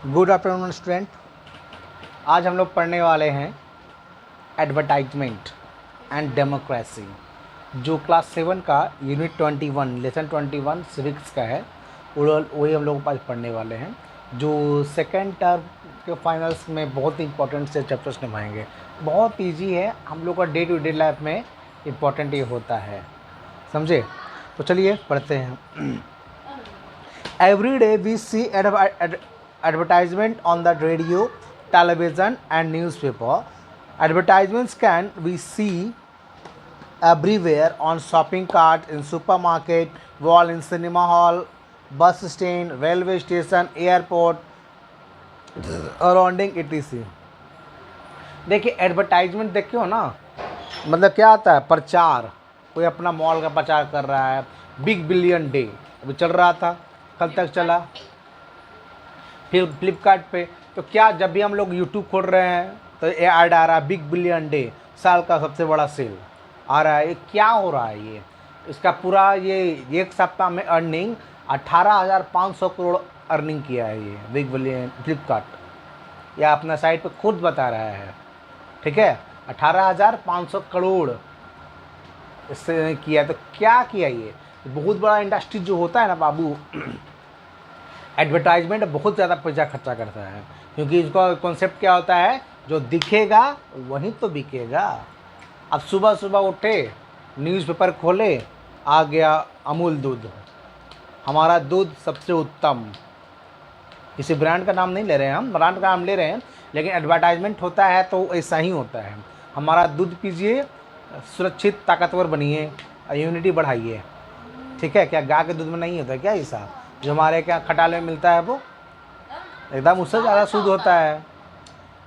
Good afternoon student. आज हम लोग पढ़ने वाले हैं एडवर्टाइजमेंट एंड डेमोक्रेसी, जो क्लास 7 का यूनिट 21 लेसन 21 सिविक्स का है। वही हम लोग आज पढ़ने वाले हैं, जो सेकेंड टर्म के फाइनल्स में बहुत ही इंपॉर्टेंट से चैप्टर्स निभाएंगे। बहुत इजी है, हम लोग का डे टू डे लाइफ में इम्पॉर्टेंट ये होता है, समझे? तो चलिए पढ़ते हैं। Every day we see advertisement on the radio, television and newspaper. Advertisements can we see everywhere, on shopping cart, in supermarket, wall in cinema hall, bus stand, railway station, airport, surrounding etc. देखिए advertisement देखिए हो ना, मतलब क्या आता है? प्रचार। कोई अपना मॉल का प्रचार कर रहा है। बिग बिलियन डे अभी चल रहा था, कल तक चला। फिर फ्लिपकार्ट पे तो क्या, जब भी हम लोग यूट्यूब खोल रहे हैं तो ये ऐड आ रहा है, बिग बिलियन डे, साल का सबसे बड़ा सेल आ रहा है। ये क्या हो रहा है? ये इसका पूरा ये एक सप्ताह में अर्निंग 18,500 करोड़ अर्निंग किया है ये बिग बिलियन फ्लिपकार्ट। या अपना साइट पे खुद बता रहा है, ठीक है, 18,500 करोड़ इससे किया। तो क्या किया? ये बहुत बड़ा इंडस्ट्री जो होता है ना बाबू, एडवर्टाइजमेंट बहुत ज़्यादा पैसा खर्चा करता है, क्योंकि इसका कॉन्सेप्ट क्या होता है? जो दिखेगा वही तो बिकेगा। अब सुबह सुबह उठे, न्यूज़पेपर खोले, आ गया अमूल दूध, हमारा दूध सबसे उत्तम। किसी ब्रांड का नाम नहीं ले रहे हैं हम, ब्रांड का नाम ले रहे हैं, लेकिन एडवर्टाइजमेंट होता है तो ऐसा ही होता है। हमारा दूध पीजिए, सुरक्षित ताकतवर बनिए, इम्यूनिटी बढ़ाइए, ठीक है। क्या गाय के दूध में नहीं होता क्या ऐसा? जो हमारे क्या खटाले में मिलता है वो एकदम उससे ज़्यादा शुद्ध होता है,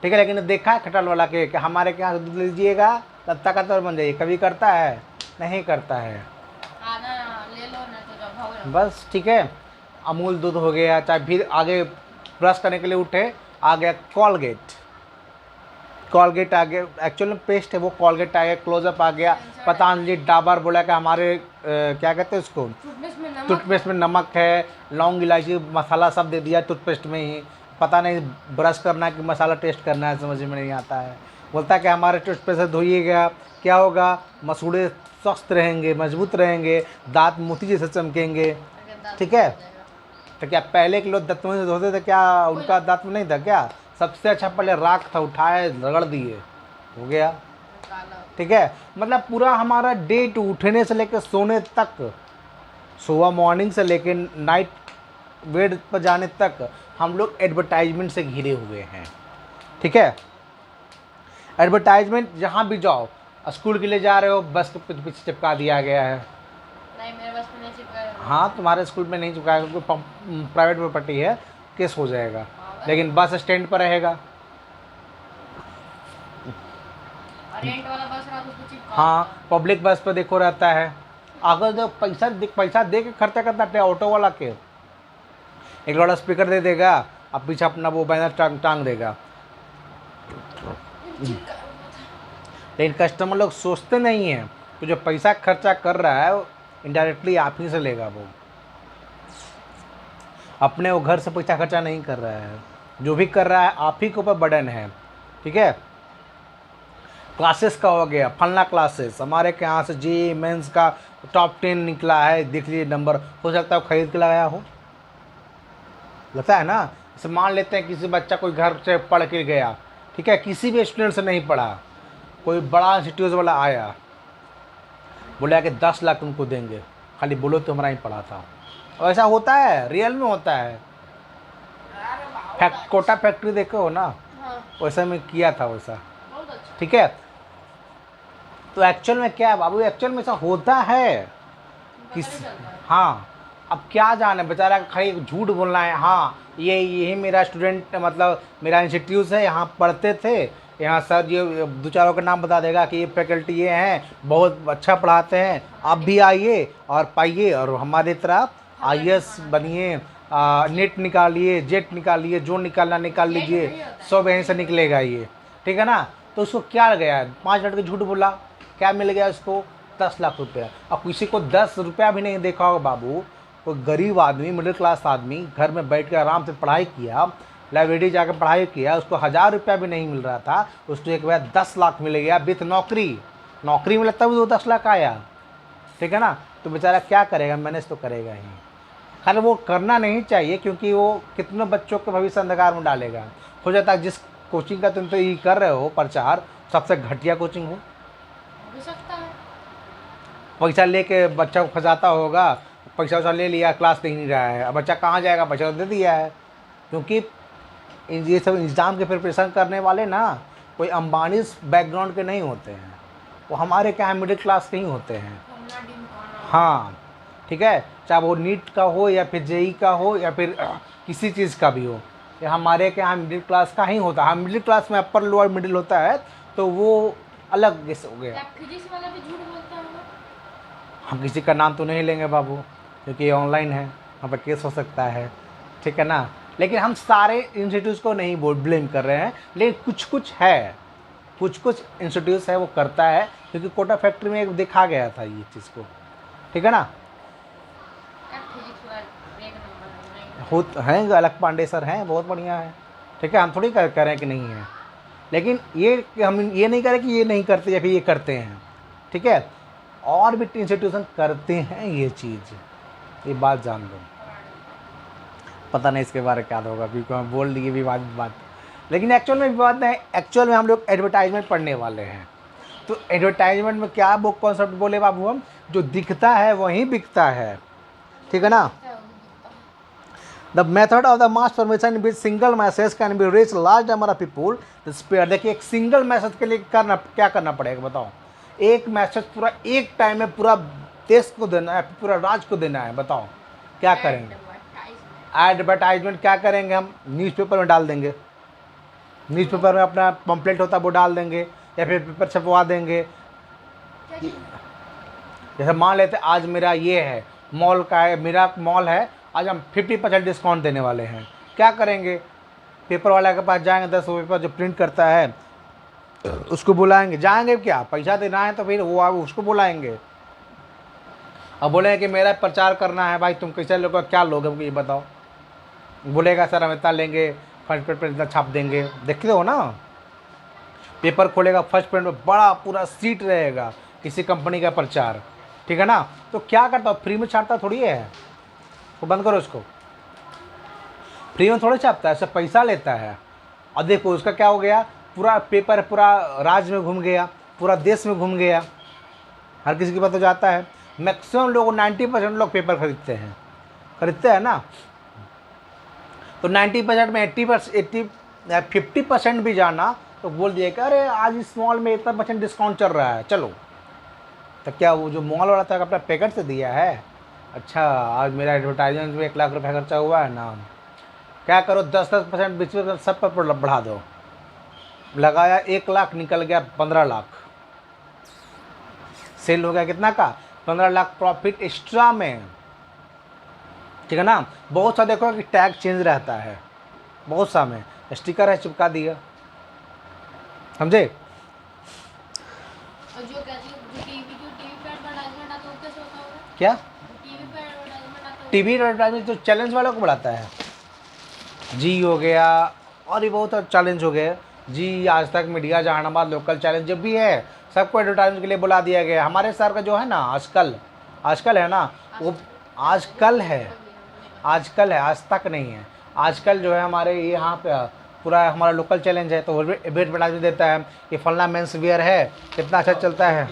ठीक है। लेकिन देखा है खटाल वाला के कि हमारे यहाँ दूध लीजिएगा तब ताकतवर बन जाइए, कभी करता है? नहीं करता है। ले लो ना तो बस ठीक है, अमूल दूध हो गया। चाहे फिर आगे ब्रश करने के लिए उठे, आ गया कॉलगेट, कॉलगेट आ गया, एक्चुअल में पेस्ट है वो, कॉलगेट आ गया, क्लोजअप आ गया, पतंजलि, डाबर बोला कि हमारे क्या कहते हैं उसको, टूथपेस्ट में नमक है, लौंग इलायची मसाला सब दे दिया टूथपेस्ट में ही। पता नहीं ब्रश करना है कि मसाला टेस्ट करना है, समझ में नहीं आता है। बोलता है कि हमारे टूथपेस्ट से धोइएगा, क्या होगा? मसूड़े स्वस्थ रहेंगे, मजबूत रहेंगे, दांत मोती जैसे चमकेंगे, ठीक है। तो क्या पहले के लोग दांतों से धोते थे? क्या उनका दांत में नहीं था क्या? सबसे अच्छा पहले राख था, उठाए रगड़ दिए, हो गया, ठीक है। मतलब पूरा हमारा डे टू उठने से लेकर सोने तक, सुबह मॉर्निंग से लेकर नाइट बेड पर जाने तक हम लोग एडवर्टाइजमेंट से घिरे हुए हैं, ठीक है। एडवर्टाइजमेंट जहाँ भी जाओ, स्कूल के लिए जा रहे हो, बस के पीछे चिपका दिया गया है। नहीं, मेरे बस में नहीं चिपकाया। हाँ, तुम्हारे स्कूल में नहीं चिपकाया क्योंकि प्राइवेट प्रॉपर्टी है, केस हो जाएगा। लेकिन बस स्टैंड पर रहेगा। रेंट वाला बस रहा तो उसको चिपकाओ। हाँ, पब्लिक बस पर देखो रहता है। अगर जो पैसा दे के खर्चा करता है ऑटो वाला के, एक बड़ा स्पीकर दे देगा, अब पीछे अपना वो बैनर टांग देगा। लेकिन कस्टमर लोग सोचते नहीं हैं कि जो पैसा खर्चा कर रहा है वो इनडायरेक्टली आप ही से लेगा। वो अपने वो घर से पैसा खर्चा नहीं कर रहा है, जो भी कर रहा है आप ही के ऊपर बर्डन है, ठीक है। क्लासेस का हो गया, फलना क्लासेस, हमारे के यहाँ से जी मेंस का टॉप 10 निकला है, देख लीजिए नंबर, हो सकता है खरीद के लगाया हो, लगता है ना। जैसे मान लेते हैं किसी बच्चा कोई घर से पढ़ के गया, ठीक है, किसी भी स्टूडेंट से नहीं पढ़ा, कोई बड़ा इंस्टीट्यूट वाला आया, बोला कि 10 लाख तुमको देंगे, खाली बोलो तो हमारा ही पढ़ा था। और ऐसा होता है, रियल में होता है। कोटा फैक्ट्री देखे हो ना, वैसा में किया था वैसा, ठीक है। तो एक्चुअल में क्या है बाबू, एक्चुअल में ऐसा होता है किस, हाँ। अब क्या जाने, बेचारा खाली झूठ बोलना है। हाँ, यही मेरा स्टूडेंट, मतलब मेरा इंस्टीट्यूट है, यहाँ पढ़ते थे, यहाँ सर ये दो चारों का नाम बता देगा कि ये फैकल्टी ये हैं, बहुत अच्छा पढ़ाते हैं, आप भी आइए और पाइए और हमारी तरह IAS बनिए, नेट निकालिए, जेट निकालिए, जो निकालना निकाल लीजिए, सब यहीं से निकलेगा ये, ठीक है ना। तो उसको क्या गया, 5 मिनट के झूठ बोला, क्या मिल गया उसको? 10 लाख रुपया। अब किसी को 10 रुपया भी नहीं देखा होगा बाबू, कोई गरीब आदमी, मिडिल क्लास आदमी घर में बैठ कर आराम से पढ़ाई किया, लाइब्रेरी जाकर पढ़ाई किया, उसको 1000 रुपया भी नहीं मिल रहा था, उसको एक बार 10 लाख मिल गया विथ नौकरी मिला तब वो 10 लाख आया। ठीक है ना, तो बेचारा क्या करेगा, मैनेज तो करेगा ही। खैर वो करना नहीं चाहिए क्योंकि वो कितने बच्चों के भविष्य अंधकार में डालेगा। हो जाता है जिस कोचिंग का तुम तो ये कर रहे हो प्रचार, सबसे घटिया कोचिंग हो, हो भी सकता है। पैसा लेके बच्चा को फंसाता होगा, पैसा वैसा ले लिया, क्लास नहीं रहा है, अब बच्चा कहाँ जाएगा, पैसा तो दे दिया है। क्योंकि ये सब एग्ज़ाम के प्रिपरेशन करने वाले ना कोई अंबानी बैकग्राउंड के नहीं होते हैं, वो हमारे क्या है मिडिल क्लास के ही होते हैं। हमला ढिमकाना। हाँ ठीक है, चाहे वो नीट का हो या फिर जेई का हो या फिर किसी चीज़ का भी हो, ये हमारे के यहाँ मिडिल क्लास का ही होता है। हम मिडिल क्लास में अपर लोअर मिडिल होता है तो वो अलग जैसे हो गया। क्या फिजिक्स वाला भी झूठ बोलता है? हम किसी का नाम तो नहीं लेंगे बाबू, क्योंकि ये ऑनलाइन है, वहाँ पर केस हो सकता है। ठीक है ना, लेकिन हम सारे इंस्टीट्यूट्स को नहीं ब्लेम कर रहे हैं, लेकिन कुछ इंस्टीट्यूट्स है वो करता है, क्योंकि कोटा फैक्ट्री में एक देखा गया था ये चीज़ को। ठीक है ना, क्या फिजिक्स वाला एक नंबर नहीं। खुद हैं अलग पांडे सर हैं, बहुत बढ़िया है। ठीक है, हम थोड़ी कह रहे हैं कि नहीं है, लेकिन ये हम ये नहीं कह रहे कि ये नहीं करते या फिर ये करते हैं। ठीक है, और भी इंस्टीट्यूशन करते हैं ये चीज़, ये बात जान लो। पता नहीं इसके बारे में क्या होगा, क्योंकि हम बोल दिए विवादित बात, लेकिन एक्चुअल में विवाद नहीं, एक्चुअल में हम लोग एडवर्टाइजमेंट पढ़ने वाले हैं। तो एडवर्टाइजमेंट में क्या वो कॉन्सेप्ट बोले बाबू, हम जो दिखता है वहीं बिकता है। ठीक है ना, the method of the mass formation with single message can be reach large number of people spare. देखिए एक सिंगल मैसेज के लिए क्या करना पड़ेगा बताओ, एक मैसेज पूरा एक टाइम में पूरा देश को देना है, पूरा राज्य को देना है, बताओ क्या करेंगे। एडवर्टाइजमेंट क्या करेंगे, हम न्यूज़पेपर में डाल देंगे, न्यूज़पेपर में अपना पम्पलेट होता है वो डाल देंगे, या फिर पेपर छपवा देंगे। जैसे मान लेते आज मेरा ये है मॉल का है, मेरा मॉल है, आज हम 50% डिस्काउंट देने वाले हैं। क्या करेंगे, पेपर वाले के पास जाएंगे, 10 पेपर जो प्रिंट करता है उसको बुलाएंगे, जाएंगे क्या पैसा देना है तो फिर वो उसको बुलाएंगे। अब बोलेंगे कि मेरा प्रचार करना है, भाई तुम कैसे लोगे, क्या लोगे हमको ये बताओ। बोलेगा सर हम इतना लेंगे, फर्स्ट प्रिंट पर इतना छाप देंगे। देखते हो ना, पेपर खोलेगा फर्स्ट प्रिंट में बड़ा पूरा सीट रहेगा किसी कंपनी का प्रचार। ठीक है ना, तो क्या करता हूँ, फ्री में छापता थोड़ी है, तो बंद करो उसको, फ्री में थोड़ा छापता है, सब पैसा लेता है। और देखो उसका क्या हो गया, पूरा पेपर पूरा राज्य में घूम गया, पूरा देश में घूम गया, हर किसी के पास तो जाता है। मैक्सिमम लोग 90% लोग पेपर खरीदते हैं ना, तो 90% में 50% भी जाना तो बोल दिया कि अरे आज इस मॉल में इतना % डिस्काउंट चल रहा है, चलो। तो क्या वो जो मॉल वाला था अपना पैकेट से दिया है, अच्छा आज मेरा एडवर्टाइजमेंट में 1 लाख रुपये खर्चा हुआ है ना, क्या करो 10% 20% सब पर बढ़ा दो। लगाया 1 लाख, निकल गया 15 लाख, सेल हो गया कितना का, 15 लाख प्रॉफिट एक्स्ट्रा में। ठीक है ना, बहुत सा देखो कि टैग चेंज रहता है, बहुत सा में स्टिकर है चिपका दिया, समझे। और जो टीवी पे एडवर्टाइजमेंट आता है वो कैसे होता होगा? क्या टीवी पे एडवर्टाइजमेंट आता है टीवी एडवर्टाइजमेंट तो चैलेंज वालों को बढ़ाता है, जी हो गया, और ये बहुत चैलेंज हो गए, जी आज तक, मीडिया, जहानाबाद, लोकल चैलेंज जब भी है सबको एडवर्टाइजमेंट के लिए बुला दिया गया। हमारे सर का जो है ना आजकल है ना, वो आजकल है, आज तक नहीं है। आजकल जो है हमारे यहाँ पे पूरा हमारा लोकल चैलेंज है, तो वो भी एडवर्टाइजमेंट देता है कि फलना मेंस वियर है, कितना अच्छा चलता है।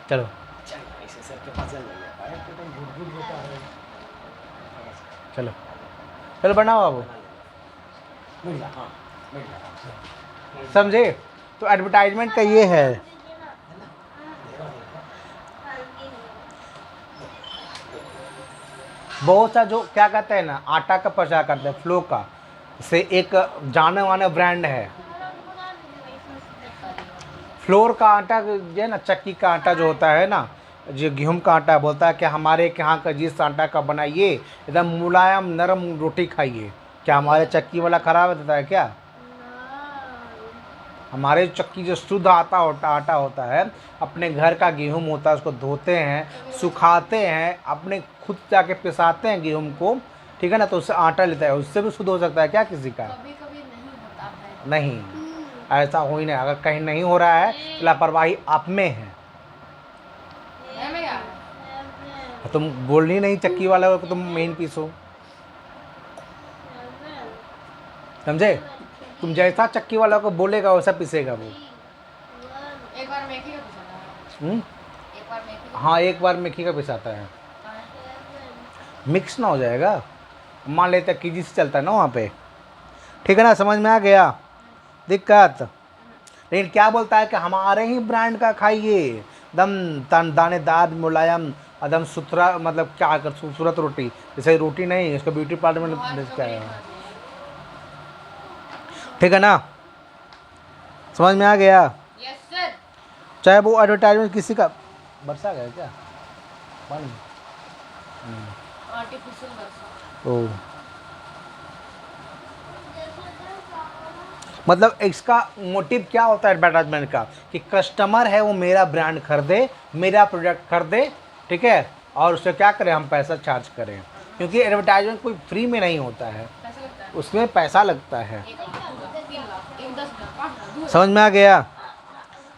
चलो चलो चलो बनाओ बाबू, समझे। तो एडवर्टाइजमेंट का ये है, बहुत सा जो क्या कहते हैं ना, आटा का प्रचार करते हैं, फ्लो का, से एक जाने माने ब्रांड है फ्लोर का आटा, जो है ना चक्की का आटा जो होता है ना, जो गेहूं का आटा, बोलता है कि हमारे यहाँ का जिस आटा का बना ये एकदम मुलायम नरम रोटी खाइए। क्या हमारे चक्की वाला ख़राब देता है क्या? हमारे चक्की जो शुद्ध आटा होता है, अपने घर का गेहूं होता है, उसको धोते हैं, सुखाते हैं, अपने खुद जाके पिसाते हैं गेहूं को, ठीक है ना, तो उससे आटा लेता है, उससे भी शुद्ध हो सकता है क्या किसी का? कभी कभी नहीं होता है। नहीं, ऐसा हो ही नहीं। अगर कहीं नहीं हो रहा है तो लापरवाही आप में है। मैं क्या है? तुम बोलनी नहीं चक्की वाला को, तुम मेन पीस हो, समझे? तुम जैसा चक्की वाला को बोलेगा वैसा पिसेगा वो। एक बार मेथी का पिसाता है। हम्म? एक बार मेथी का हाँ, एक बार मेथी का पिसाता है, मिक्स ना हो जाएगा। मान लेते कीजी से चलता है ना वहाँ पे, ठीक है ना, समझ में आ गया दिक्कत? लेकिन क्या बोलता है कि हमारे ही ब्रांड का खाइए, दम दानेदार मुलायम एकदम सुथरा, मतलब क्या कर खूबसूरत रोटी, जैसे रोटी नहीं, इसका ब्यूटी पार्लर में क्या है, ठीक है ना, समझ में आ गया? Yes sir. चाहे वो एडवर्टाइजमेंट किसी का, बरसा गया क्या पानी? आर्टिफिशियल वर्षा। ओ, मतलब इसका मोटिव क्या होता है एडवर्टाइजमेंट का, कि कस्टमर है वो मेरा ब्रांड खरीदे, मेरा प्रोडक्ट खरीदे, ठीक है, और उससे क्या करें, हम पैसा चार्ज करें, क्योंकि एडवर्टाइजमेंट कोई फ्री में नहीं होता है, पैसा लगता है। उसमें पैसा लगता है। 1 लाख 2 लाख 3 लाख 1 10 लाख 5 लाख 2 समझ में आ गया?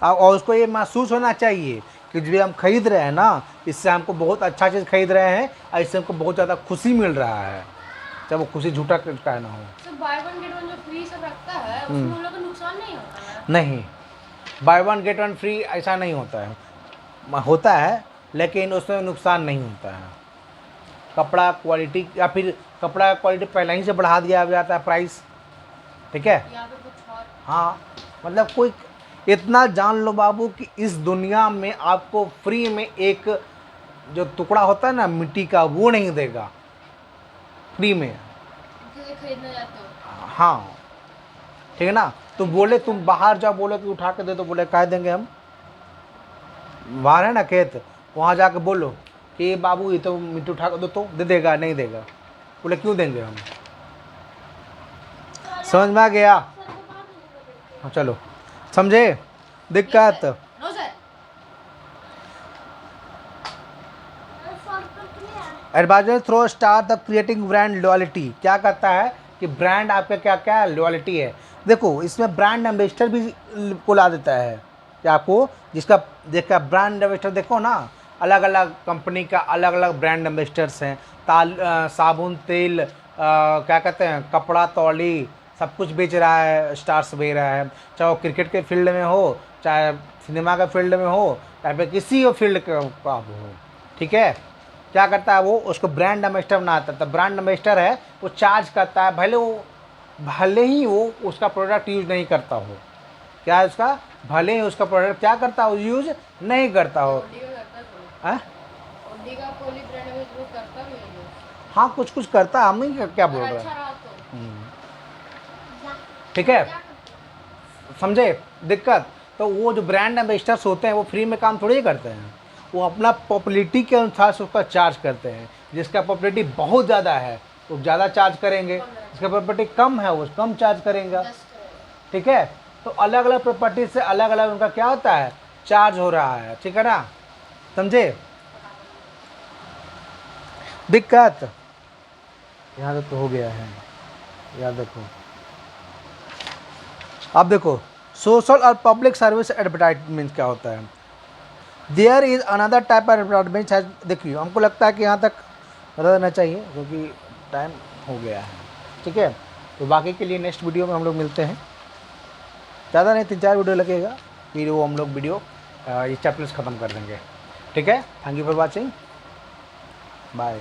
और उसको ये महसूस होना चाहिए कि जो हम खरीद रहे हैं ना, इससे हमको बहुत अच्छा चीज़ खरीद रहे हैं और इससे हमको बहुत ज़्यादा खुशी मिल रहा है, चाहे वो खुशी झूठा का ना हो। Sir by one get one जो फ्री सब रखता है उसमें उन लोगों को नुकसान नहीं होता है? नहीं, by one get one free ऐसा नहीं होता है, होता है लेकिन उसमें नुकसान नहीं होता है। कपड़ा क्वालिटी, या फिर कपड़ा क्वालिटी पहले ही से बढ़ा दिया जाता है प्राइस, ठीक है। यहाँ पे कुछ और। हाँ, मतलब कोई इतना जान लो बाबू कि इस दुनिया में आपको फ्री में एक जो टुकड़ा होता है ना मिट्टी का, वो नहीं देगा फ्री में। जैसे खरीदने जाते हो। हाँ, ठीक है ना, तो बोले तुम बाहर जाओ, बोले कि उठा के दे, तो बोले कह देंगे हम, बाहर है ना खेत, वहाँ जाके बोलो कि बाबू ये तो मिट्टी उठा के दो, तो दे देगा? नहीं देगा। बोले क्यों देंगे हम? समझ में आ गया? हाँ, चलो समझे दिक्कत? No sir. Advertisement through star the creating brand loyalty. क्या करता है कि ब्रांड आपका क्या क्या लॉयल्टी है। देखो, इसमें ब्रांड एम्बेसडर भी को ला देता है कि आपको जिसका देखा ब्रांड एम्बेसडर, देखो ना, अलग अलग कंपनी का अलग अलग ब्रांड एम्बेसडर्स हैं। साबुन, तेल, क्या कहते हैं, कपड़ा, तौली, सब कुछ बेच रहा है, स्टार्स बेच रहा है, चाहे वो क्रिकेट के फील्ड में हो, चाहे सिनेमा के फील्ड में हो, चाहे फिर किसी फील्ड का हो, ठीक है। क्या करता है वो, उसको ब्रांड एम्बेसडर बनाता है। तो ब्रांड एम्बेसडर है वो चार्ज करता है, भले ही वो उसका प्रोडक्ट यूज़ नहीं करता हो, क्या है उसका, भले ही उसका प्रोडक्ट क्या करता हो, यूज़ नहीं करता हो। ओडी का करता है थोड़ा। हाँ, ओडी का कोली ब्रांड में वो करता भी है वो। हाँ, कुछ कुछ करता है, हम नहीं क्या बोल और रहे अच्छा हैं, रहा तो। ठीक है, समझे दिक्कत? तो वो जो ब्रांड एम्बेसडर्स होते हैं वो फ्री में काम थोड़ी करते हैं, वो अपना पॉपुलैरिटी के अनुसार से उसका चार्ज करते हैं। जिसका पॉपुलैरिटी बहुत ज़्यादा है वो ज़्यादा चार्ज करेंगे, जिसका पॉपुलैरिटी कम है वो कम चार्ज करेंगे, ठीक है। तो अलग अलग प्रॉपर्टी से अलग अलग उनका क्या होता है, चार्ज हो रहा है, ठीक है ना, समझे दिक्कत? यहाँ तक तो हो गया है, याद रखो। अब देखो, सोशल और पब्लिक सर्विस एडवर्टाइजमेंट क्या होता है। There is another type of advertisement. देखिए, हमको लगता है कि यहाँ तक रहना चाहिए क्योंकि टाइम हो गया है, ठीक है। तो बाकी के लिए नेक्स्ट वीडियो में हम लोग मिलते हैं, ज़्यादा नहीं 3-4 वीडियो लगेगा, फिर वो हम लोग वीडियो ये चैप्टर्स ख़त्म कर देंगे, ठीक है। Thank you for watching, bye.